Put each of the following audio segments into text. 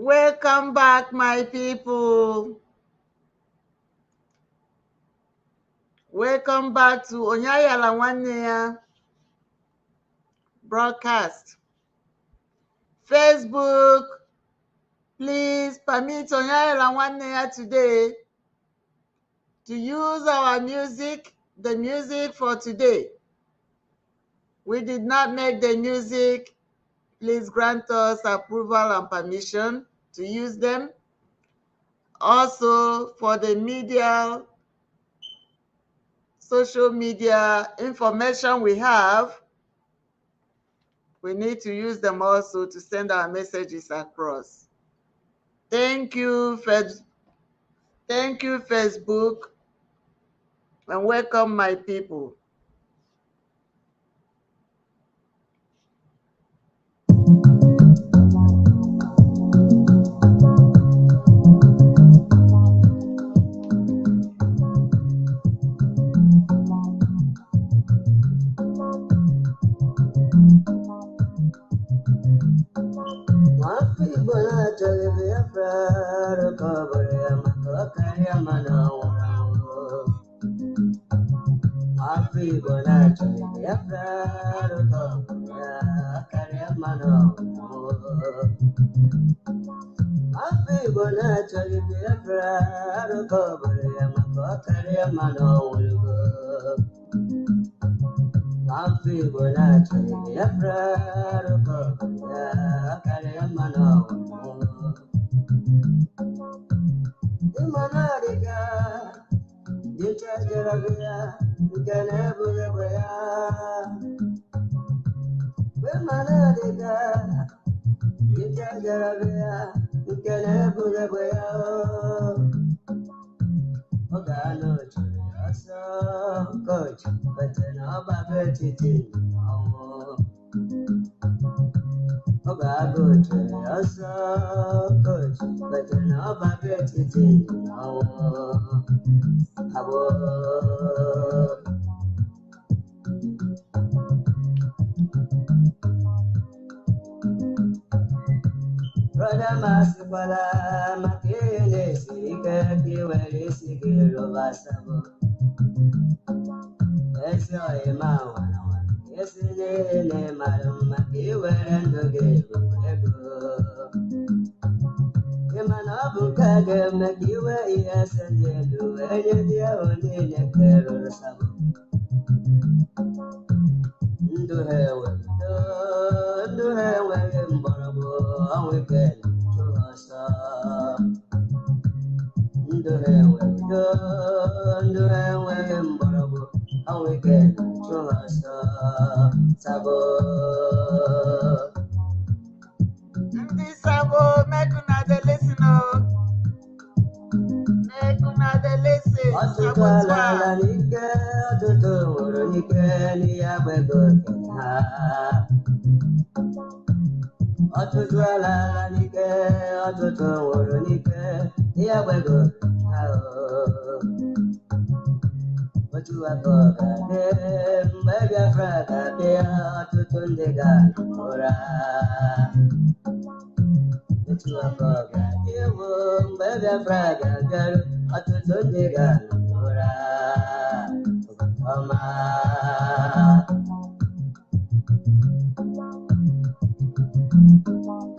Welcome back, my people. Welcome back to Onyayala Nwanne broadcast. Facebook, please permit Onyayala Nwanne today to use our music, the music for today. We did not make the music. Please grant us approval and permission to use them. Also, for the media, social media information we have, we need to use them also to send our messages across. Thank you, Facebook, and welcome, my people.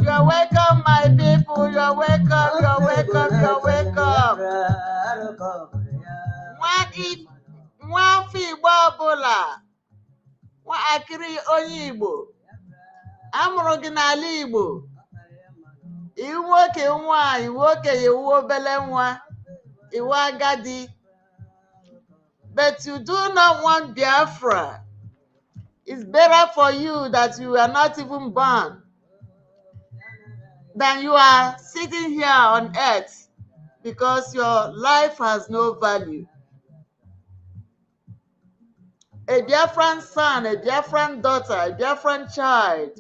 You're welcome, my people. You're welcome. You're welcome. You're welcome. One Igbo bula. One akiri onye Igbo. Amụrụ gị n'ala Igbo. Iwu nwoke nwaanyị, nwoke iwu obele nwa, iwu agadi. But you do not want Biafra. It's better for you that you are not even born than you are sitting here on earth because your life has no value. A Biafran son, a Biafran daughter, a Biafran child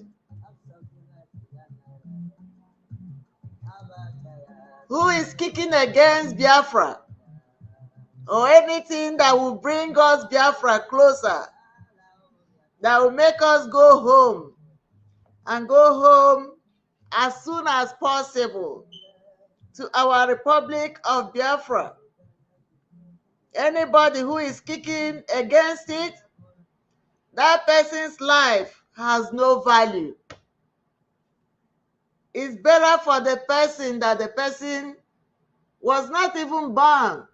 who is kicking against Biafra or anything that will bring us Biafra closer, that will make us go home and go home as soon as possible to our Republic of Biafra. Anybody who is kicking against it, that person's life has no value. It's better for the person that the person was not even born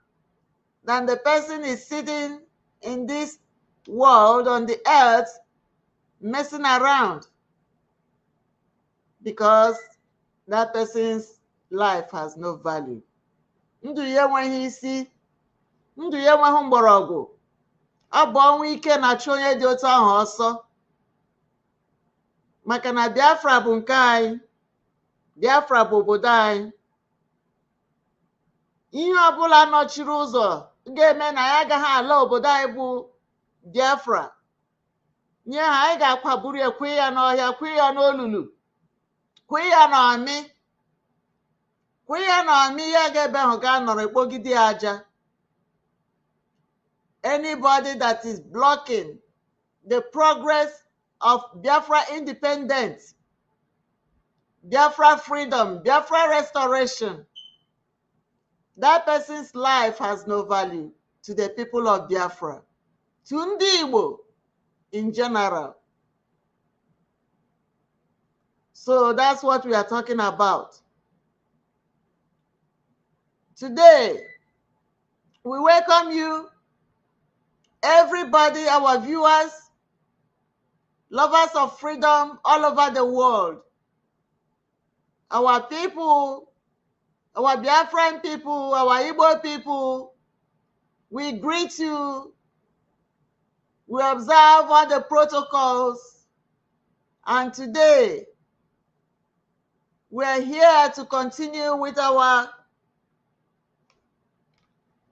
than the person is sitting in this world on the earth messing around, because that person's life has no value. Ndụ ya enweghị isi, ndụ ya enweghị mgbọrọgwụ. Ọ bụ ọnwụ ike na-achụ onye dị otu ahụ ọsọ. Maka na Biafra bụ nke anyị, Biafra bụ obodo anyị. Ihe ọbụla nọchiri ụzọ ga-eme na ya agaghị ala obodo anyị bụ Biafra. Nye ha, anyị ga-akwaburu ya, kwee ya n'ọhịa, kwee ya n'olulu, kwee ya n'ọmị, kwee ya n'ọmị, ya ga-ebe ahụ ga-anọrọ ekpogide aja. Anybody that is blocking the progress of Biafra independence, Biafra freedom, Biafra restoration, that person's life has no value to the people of Biafra, to ndị Igbo in general. So that's what we are talking about. Today, we welcome you, everybody, our viewers, lovers of freedom all over the world. Our people, our Biafran people, our Igbo people, we greet you. We observe all the protocols. And today, we're here to continue with our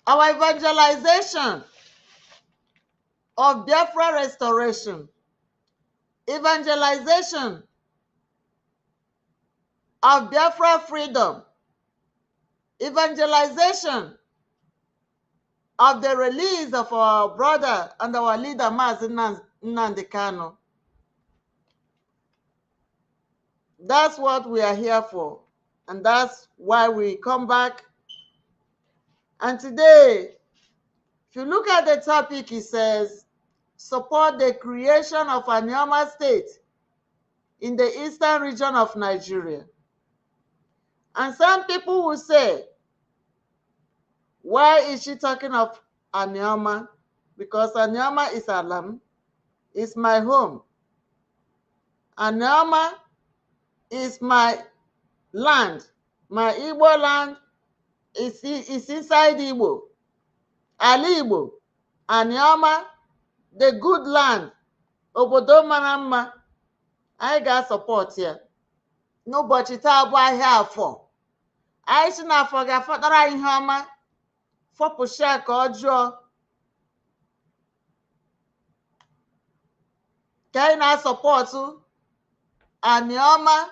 evangelization of Biafra restoration, evangelization of Biafra freedom, evangelization of the release of our brother and our leader, MAZI NNAMDI KANU. That's what we are here for, and that's why we come back. And today, if you look at the topic, it says, support the creation of Anioma state in the eastern region of Nigeria. And some people will say, why is she talking of Anioma? Because Anioma is Alam, is my home. Anioma is my land. My Igbo land is inside Igbo. Ali Igbo. Anioma, the good land. Obodo Manama. I got support here. Nobody talk about here for. I should not forget for that I hammer. For Pushak or Joe. Can I support you? Anioma,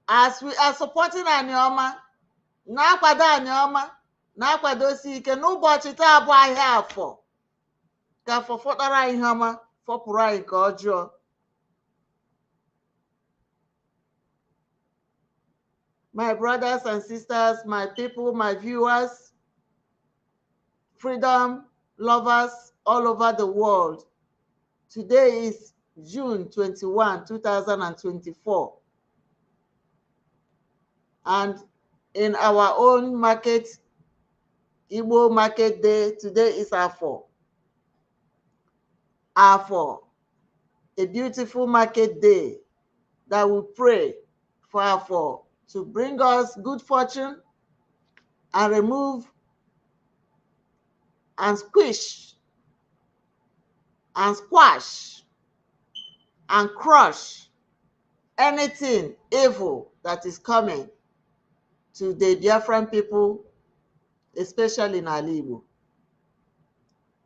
as we are supporting Anioma, Nakwada Anioma, Nakwado Sike, nobody talk about here for. Can for that hammer, for Purai or Joe. My brothers and sisters, my people, my viewers, freedom lovers all over the world. Today is June 21, 2024. And in our own market, Igbo Market Day, today is Afo. Afo, a beautiful market day that we pray for Afo to bring us good fortune and remove and squish and squash and crush anything evil that is coming to the Biafran people, especially in Igbo.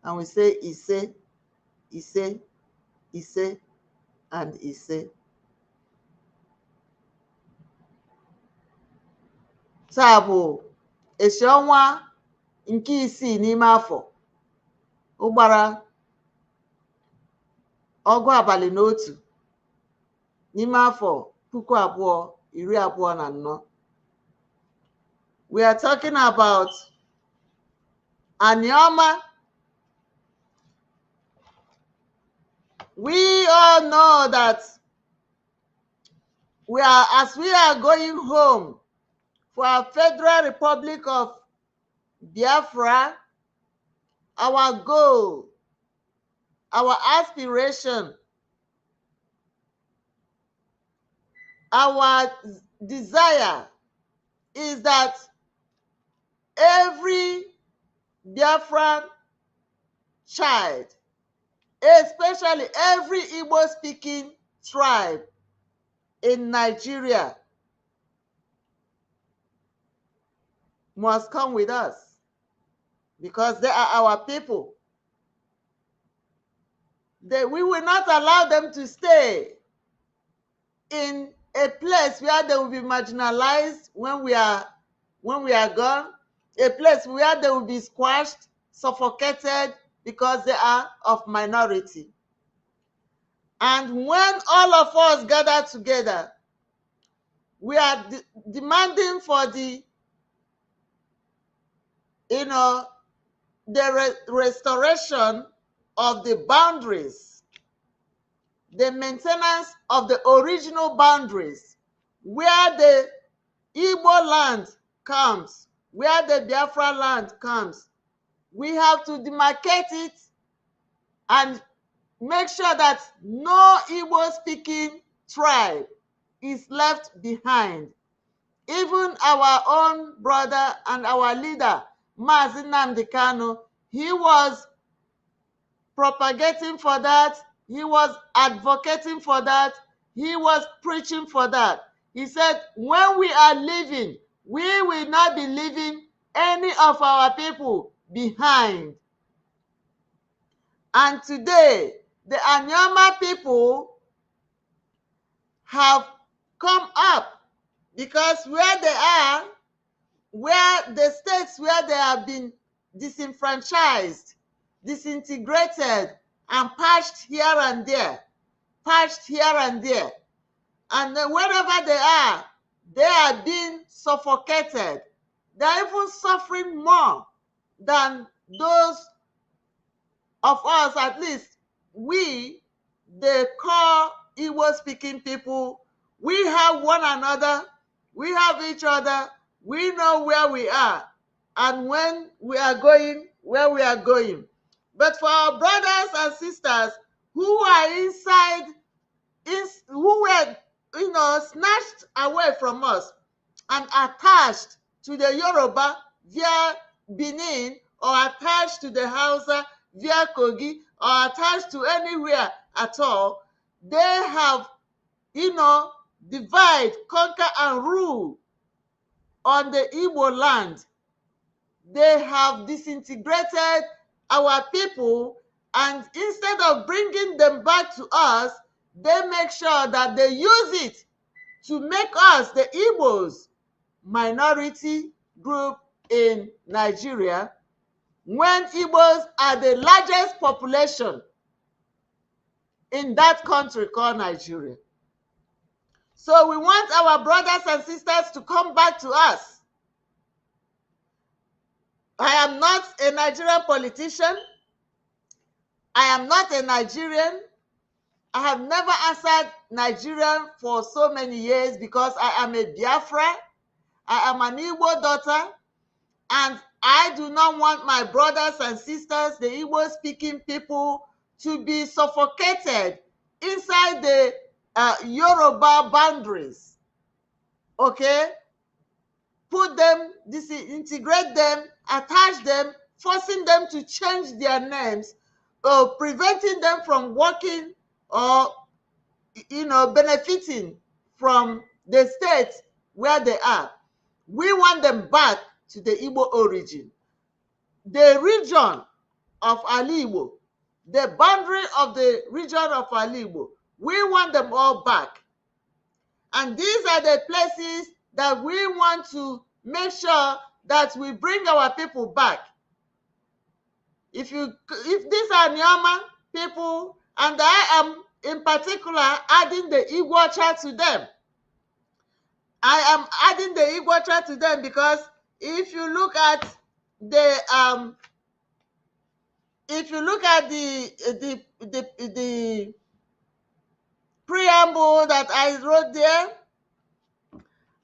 And we say Ise, Ise, Ise, and Ise. Tabu esionwa nke isii n'ime afọ ụgbara ọgụ abalị n'otu n'ime afọ puku abụọ iri abụọ na anọ. We are talking about Anioma. We all know that as we are going home for our Federal Republic of Biafra, our goal, our aspiration, our desire is that every Biafran child, especially every Igbo-speaking tribe in Nigeria, must come with us because they are our people. We will not allow them to stay in a place where they will be marginalized when we are gone, a place where they will be squashed, suffocated because they are of minority. And when all of us gather together, we are demanding for the restoration of the boundaries, the maintenance of the original boundaries, where the Igbo land comes, where the Biafra land comes. We have to demarcate it and make sure that no Igbo-speaking tribe is left behind. Even our own brother and our leader, MAZI NNAMDI KANU, he was propagating for that. He was advocating for that. He was preaching for that. He said, when we are leaving, we will not be leaving any of our people behind. And today, the Anioma people have come up because where they are, where the states where they have been disenfranchised, disintegrated, and patched here and there, and then wherever they are being suffocated. They are even suffering more than those of us, at least we, the core Igbo-speaking people. We have one another, we have each other, we know where we are and when we are going, where we are going. But for our brothers and sisters who are inside, who were snatched away from us and attached to the Yoruba via Benin, or attached to the HAUSA via Kogi, or attached to anywhere at all, they have, divide, conquer, and rule on the Igbo land. They have disintegrated our people, and instead of bringing them back to us, they make sure that they use it to make us, the Igbos, minority group in Nigeria, when Igbos are the largest population in that country called Nigeria. So we want our brothers and sisters to come back to us. I am not a Nigerian politician. I am not a Nigerian. I have never answered Nigerian for so many years because I am a Biafra. I am an Igbo daughter, and I do not want my brothers and sisters, the Igbo-speaking people, to be suffocated inside the Yoruba boundaries. Okay? Put them, disintegrate them, attach them, forcing them to change their names, or preventing them from working or benefiting from the state where they are. We want them back to the Igbo origin. The region of Ali-Igbo, the boundary of the region of Ali-Igbo, we want them all back. And these are the places that we want to make sure that we bring our people back. If these are Anioma people, and I am in particular adding the IGWEOCHA to them, I am adding the IGWEOCHA to them because if you look at the the preamble that I wrote there,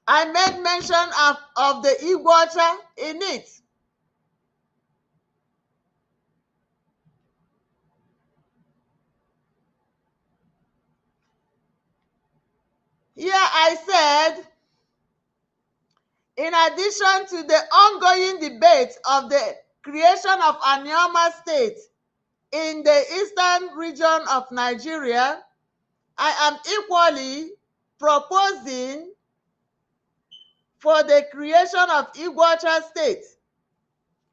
I made mention of the IGWEOCHA in it. Here I said, in addition to the ongoing debate of the creation of Anioma State in the eastern region of Nigeria, I am equally proposing for the creation of IGWEOCHA State.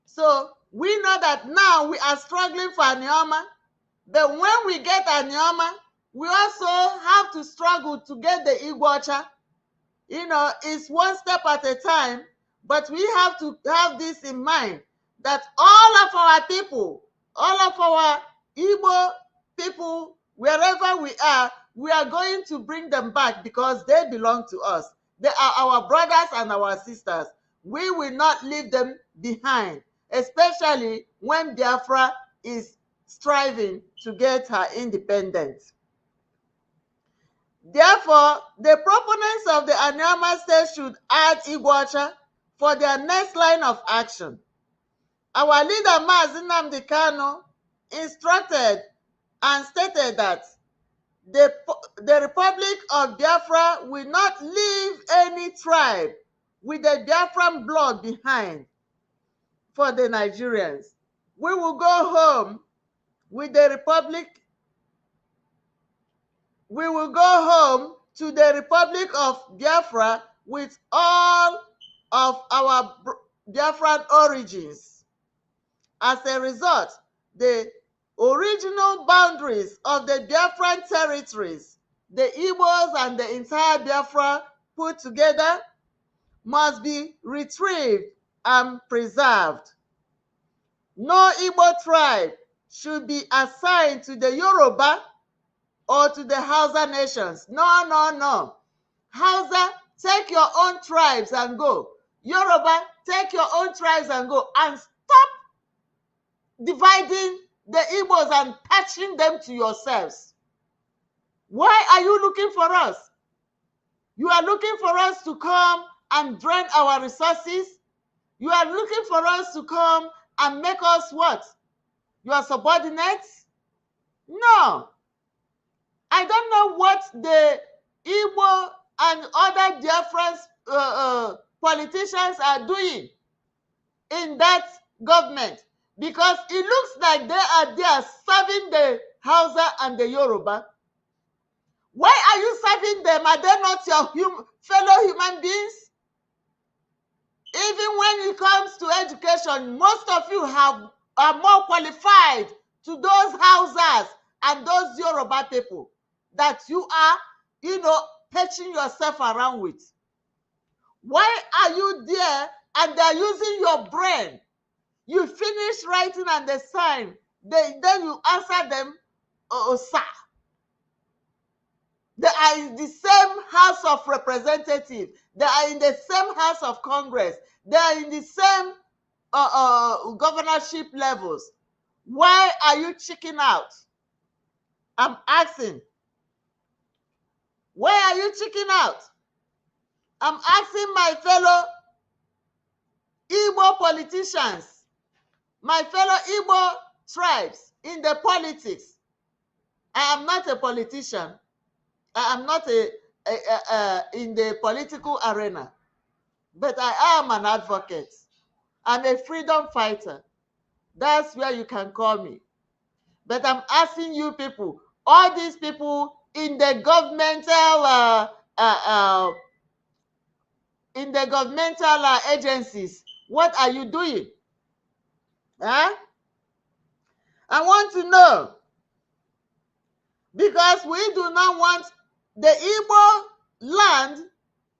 So we know that now we are struggling for Anioma, but when we get Anioma, we also have to struggle to get the IGWEOCHA. You know, it's one step at a time, but we have to have this in mind, that all of our people, all of our Igbo people, wherever we are going to bring them back because they belong to us. They are our brothers and our sisters. We will not leave them behind, especially when Biafra is striving to get her independence. Therefore, the proponents of the Anioma State should add IGWEOCHA for their next line of action. Our leader, MAZI NNAMDI KANU, instructed and stated that the Republic of Biafra will not leave any tribe with the Biafran blood behind for the Nigerians. We will go home with the Republic. We will go home to the Republic of Biafra with all of our Biafran origins. As a result, the original boundaries of the Biafran territories, the Igbos and the entire Biafra put together, must be retrieved and preserved. No Igbo tribe should be assigned to the Yoruba or to the Hausa nations. No, no, no. Hausa, take your own tribes and go. Yoruba, take your own tribes and go. And stop dividing the Igbos and patching them to yourselves. Why are you looking for us? You are looking for us to come and drain our resources. You are looking for us to come and make us what? Your subordinates? No. I don't know what the Igbo and other Biafran politicians are doing in that government, because it looks like they are there serving the Hausa and the Yoruba. Why are you serving them? Are they not your fellow human beings? Even when it comes to education, most of you are more qualified to those Hausas and those Yoruba people that you are, patching yourself around with. Why are you there and they're using your brain? You finish writing and they sign. Then you answer them, sir. They are in the same House of Representatives. They are in the same House of Congress. They are in the same governorship levels. Why are you checking out? I'm asking. Why are you checking out? I'm asking my fellow Igbo politicians, my fellow Igbo tribes in the politics. I am not a politician. I am not in the political arena, but I am an advocate. I'm a freedom fighter. That's where you can call me. But I'm asking you people, all these people in the governmental agencies, what are you doing? Huh? I want to know, because we do not want the Igbo land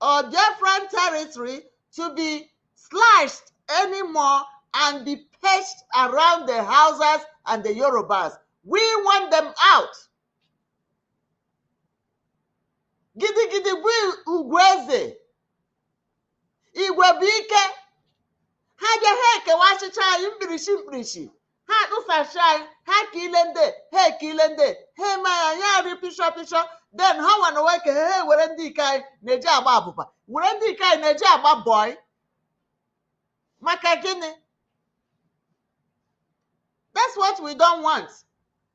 or Biafran territory to be slashed anymore and be patched around the Hausas and the Yorubas. We want them out. Gidi gidi bu ugweze. Igwe bụ ike. Ha je ha ekewa achịcha anyị mkpirisi. Ha tụsachi anyị, ha kile ndị, ha ekile ndị, ha eme anyị arị pishọ. Then ha wana weke ha were ndị ike anyị na-eji agba abụba. Were ndị ike anyị na-eji agba bọị. Maka gịnị? That's what we don't want.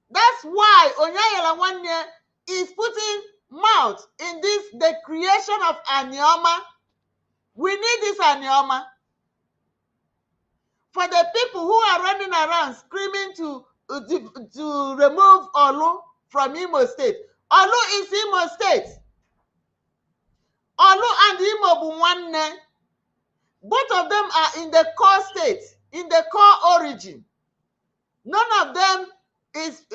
That's why Onyayela Nwanne is putting mouth in this, the creation of Anioma. We need this Anioma. For the people who are running around screaming to remove Olu from Imo State. Olu is Imo State. Olu and Imo Bunwanne. Both of them are in the core state, in the core origin. None of them is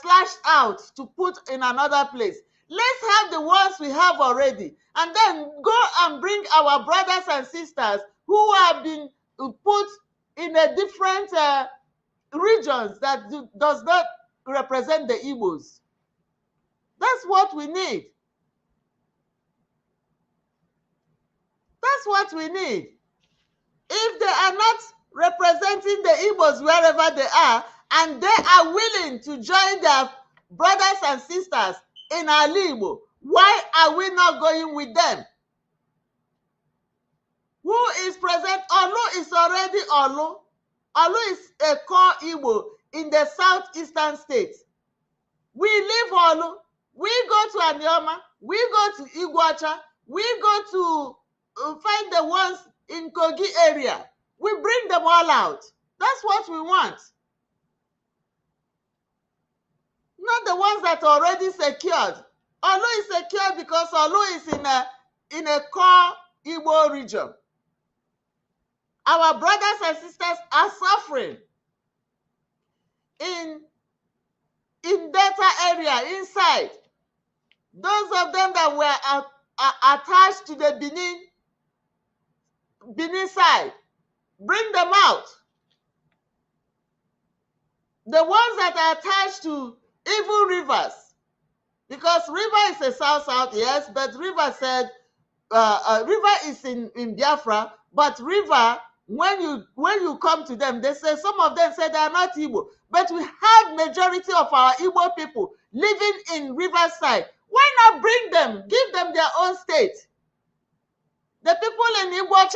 slashed out to put in another place. Let's have the ones we have already, and then go and bring our brothers and sisters who have been put in a different regions that does not represent the Igbos. That's what we need. That's what we need. If they are not representing the Igbos wherever they are, and they are willing to join their brothers and sisters in our Igbo, why are we not going with them? Who is present? Olu is already Olu. Olu is a core Igbo in the southeastern states. We leave Olu. We go to Anioma. We go to IGWEOCHA. We go to find the ones in Kogi area. We bring them all out. That's what we want. Not the ones that are already secured. Olu is secured because Olu is in a core Igbo region. Our brothers and sisters are suffering in Delta area, inside. Those of them that were attached to the Benin side, bring them out. The ones that are attached to even rivers, because river is a south, yes, but river said, river is in Biafra, but river, when you come to them, they say, some of them say they are not Igbo, but we have majority of our Igbo people living in riverside. Why not bring them, give them their own state? The people in IGBO'S,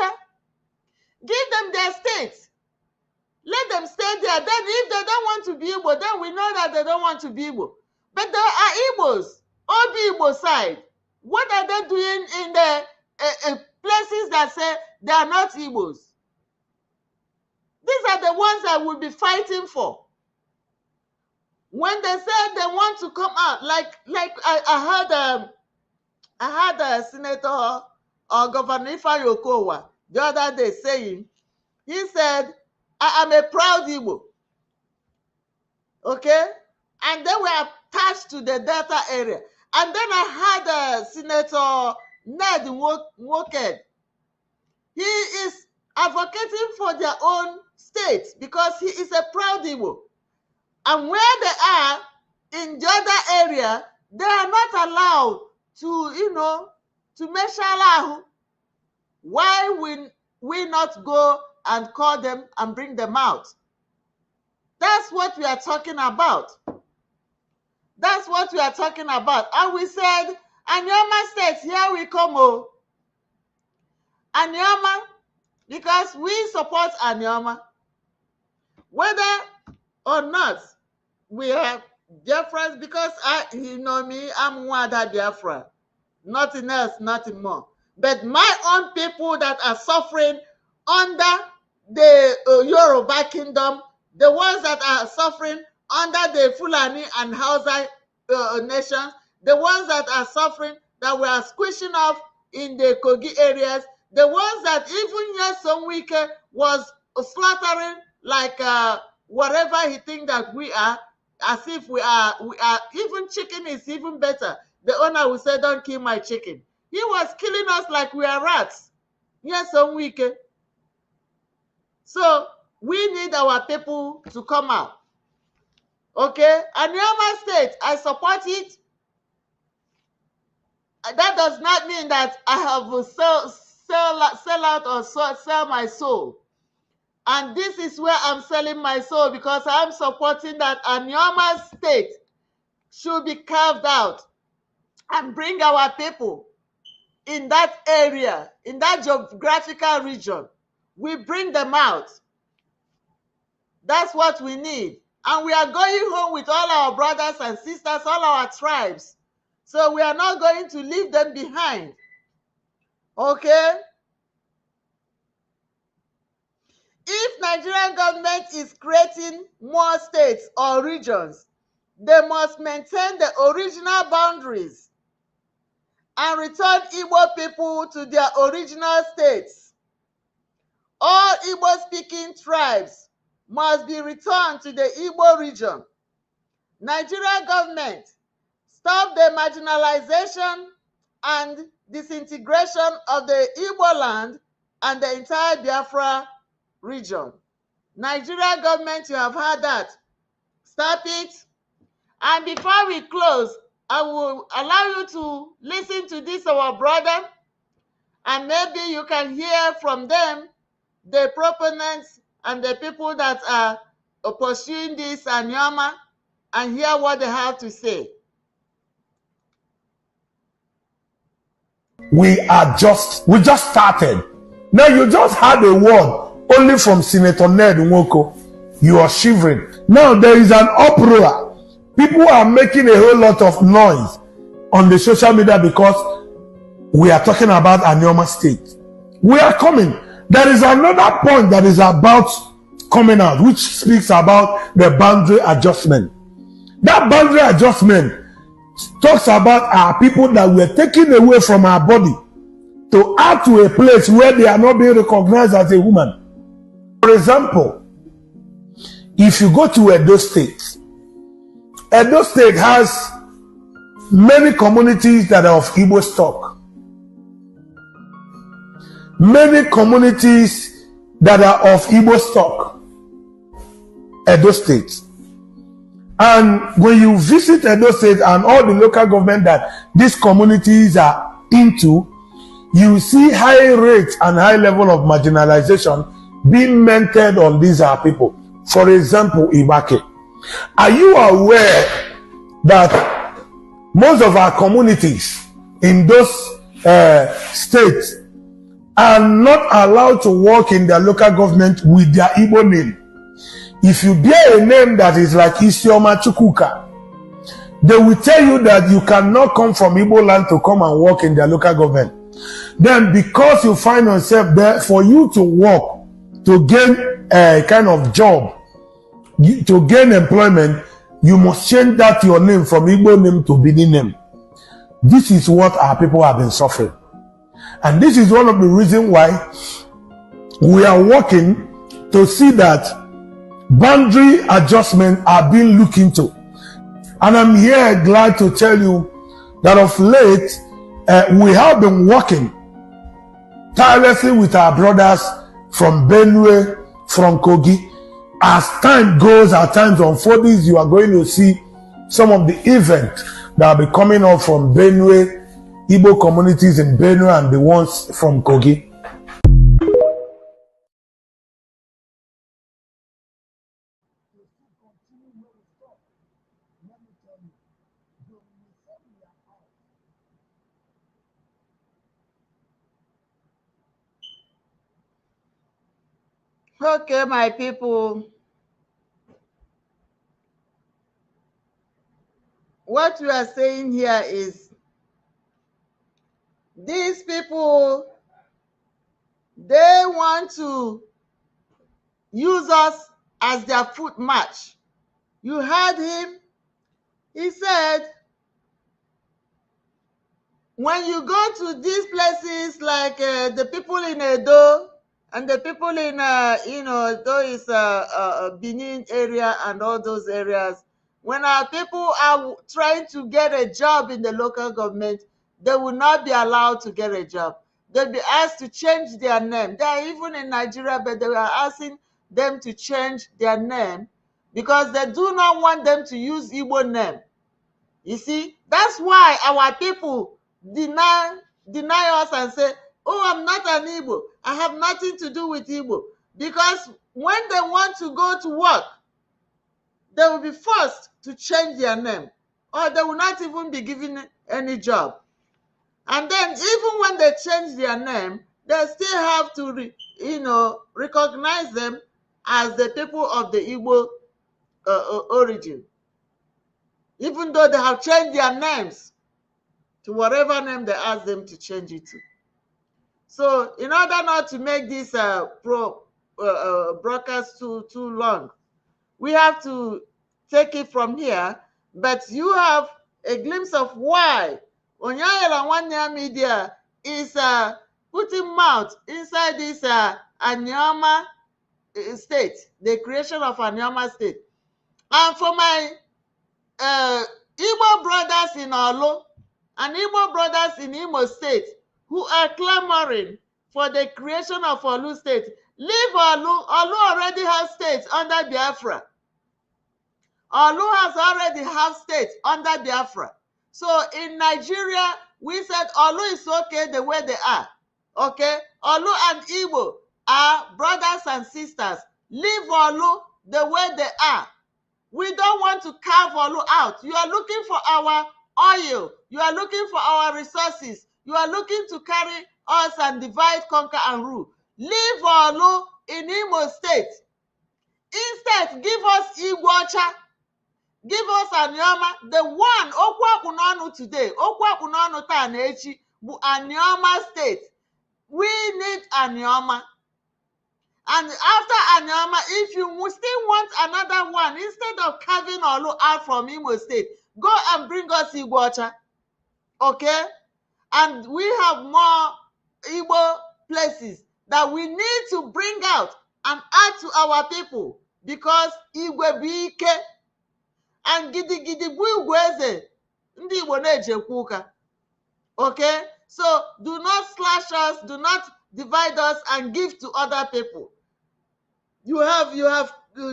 give them their states. Let them stay there. Then if they don't want to be Igbo, then we know that they don't want to be Igbo. But there are Igbos, Obi Igbo side. What are they doing in the places that say they are not Igbos? These are the ones that we'll be fighting for. When they said they want to come out, like I heard a senator or Governor Ifeanyi the other day saying, he said, I am a proud Igbo. Okay? And they were attached to the Delta area. And then I had Senator Ned Nwoked. He is advocating for their own state because he is a proud Igbo. And where they are, in the other area, they are not allowed to, to measure. Why will we not go and call them and bring them out? That's what we are talking about. That's what we are talking about. And we said, Anioma State, here we come. Oh. Anioma, because we support Anioma. Whether or not we have Biafrans, because you know me, I'm Wada Biafra. Nothing else, nothing more. But my own people that are suffering under the Yoruba kingdom, the ones that are suffering under the Fulani and Hausa nations, the ones that are suffering, that we are squishing off in the Kogi areas, the ones that even Yesomwike was slaughtering like whatever he think that we are, as if we are, even chicken is even better. The owner will say, don't kill my chicken. He was killing us like we are rats. Yesomwike. So we need our people to come out. Okay? Anioma State, I support it. That does not mean that I have sell out or sell my soul. And this is where I'm selling my soul, because I'm supporting that Anioma state should be carved out and bring our people in that area, in that geographical region. We bring them out. That's what we need. And we are going home with all our brothers and sisters, all our tribes. So we are not going to leave them behind. Okay? If Nigerian government is creating more states or regions, they must maintain the original boundaries and return Igbo people to their original states. All Igbo-speaking tribes must be returned to the Igbo region. Nigerian government, stop the marginalization and disintegration of the Igbo land and the entire Biafra region. Nigerian government, you have heard that. Stop it. And before we close, I will allow you to listen to this, our brother, and maybe you can hear from them, the proponents and the people that are pursuing this Anioma, and hear what they have to say. We just started. Now you just had a word only from Senator Ned Nwoko. You are shivering. Now there is an uproar. People are making a whole lot of noise on the social media because we are talking about Anioma State. We are coming. There is another point that is about coming out, which speaks about the boundary adjustment. That boundary adjustment talks about our people that were taken away from our body to add to a place where they are not being recognized as a woman. For example, if you go to Edo State has many communities that are of Igbo stock. Many communities that are of Igbo stock. Edo State. And when you visit Edo State and all the local government that these communities are into, you see high rates and high level of marginalization being mentored on these people. For example, Ibake. Are you aware that most of our communities in those states are not allowed to work in their local government with their Igbo name? If you bear a name that is like Isioma Chukwuka, they will tell you that you cannot come from Igbo land to come and work in their local government. Then because you find yourself there, for you to work, to gain a kind of job, to gain employment, you must change that your name from Igbo name to Bini name. This is what our people have been suffering. And this is one of the reasons why we are working to see that boundary adjustments are being looked into. And I'm here glad to tell you that of late, we have been working tirelessly with our brothers from Benue, from Kogi. As time goes, as time unfolds, you are going to see some of the events that will be coming up from Benue, Igbo communities in Benue and the ones from Kogi. Okay, my people. What we are saying here is these people, they want to use us as their foot march. You heard him. He said, when you go to these places like the people in Edo and the people in, those Benin area and all those areas, when our people are trying to get a job in the local government, they will not be allowed to get a job. They'll be asked to change their name. They are even in Nigeria, but they are asking them to change their name because they do not want them to use Igbo name. You see, that's why our people deny us and say Oh, I'm not an Igbo. I have nothing to do with Igbo. Because when they want to go to work, they will be forced to change their name, or they will not even be given any job. And then even when they change their name, they still have to recognize them as the people of the Igbo origin, even though they have changed their names to whatever name they ask them to change it to. So in order not to make this broadcast too long, we have to take it from here, but you have a glimpse of why Onyayela Nwanne Media is putting mouth inside this Anioma state, the creation of Anioma state. And for my Igbo brothers in Olu and Igbo brothers in Imo State who are clamoring for the creation of Olu state, leave Olu. Olu already has states under Biafra. Olu has already have states under Biafra. So in Nigeria, we said Olu is okay the way they are. Okay? Olu and Igbo are brothers and sisters. Leave Olu the way they are. We don't want to carve Olu out. You are looking for our oil. You are looking for our resources. You are looking to carry us and divide, conquer, and rule. Leave Olu in Imo State. Instead, give us IGWEOCHA. Give us Anioma. The one, Okwa Kunonu today, Okwa Kunonu Tanechi, Anioma State. We need Anioma. And after Anioma, if you still want another one, instead of carving Olu out from Imo State, go and bring us IGWEOCHA. Okay? And we have more Igbo places that we need to bring out and add to our people, because Igwe and Gidi Bu Igweze ndị Igbo na-ejekwa ụka. Okay? So do not slash us, do not divide us and give to other people. You have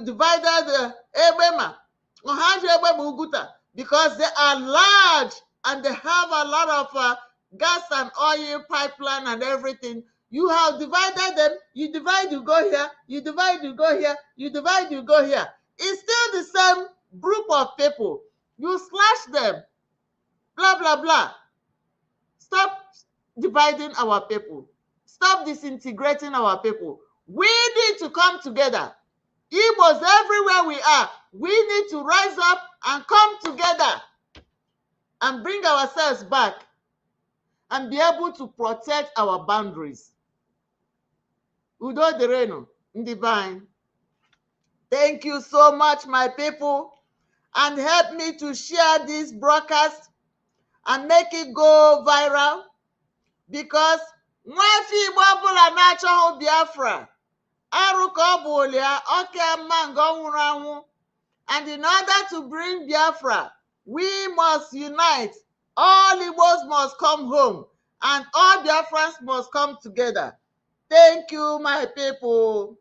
divided Ebema, Uguta, because they are large and they have a lot of gas and oil pipeline and everything. You have divided them. You divide, you go here. You divide, you go here. You divide, you go here. It's still the same group of people. You slash them. Blah, blah, blah. Stop dividing our people. Stop disintegrating our people. We need to come together. Igbos everywhere we are, we need to rise up and come together and bring ourselves back and be able to protect our boundaries. Udo Dereno, Divine. Thank you so much, my people, and help me to share this broadcast and make it go viral, because Nwafi Igbo ọbụla na-achọghị Biafra, arụ ka ọ bụ olia, oke mma nga ọ nwụrụ anwụ. And in order to bring Biafra, we must unite. All Igbos must come home, and all Biafrans must come together. Thank you, my people.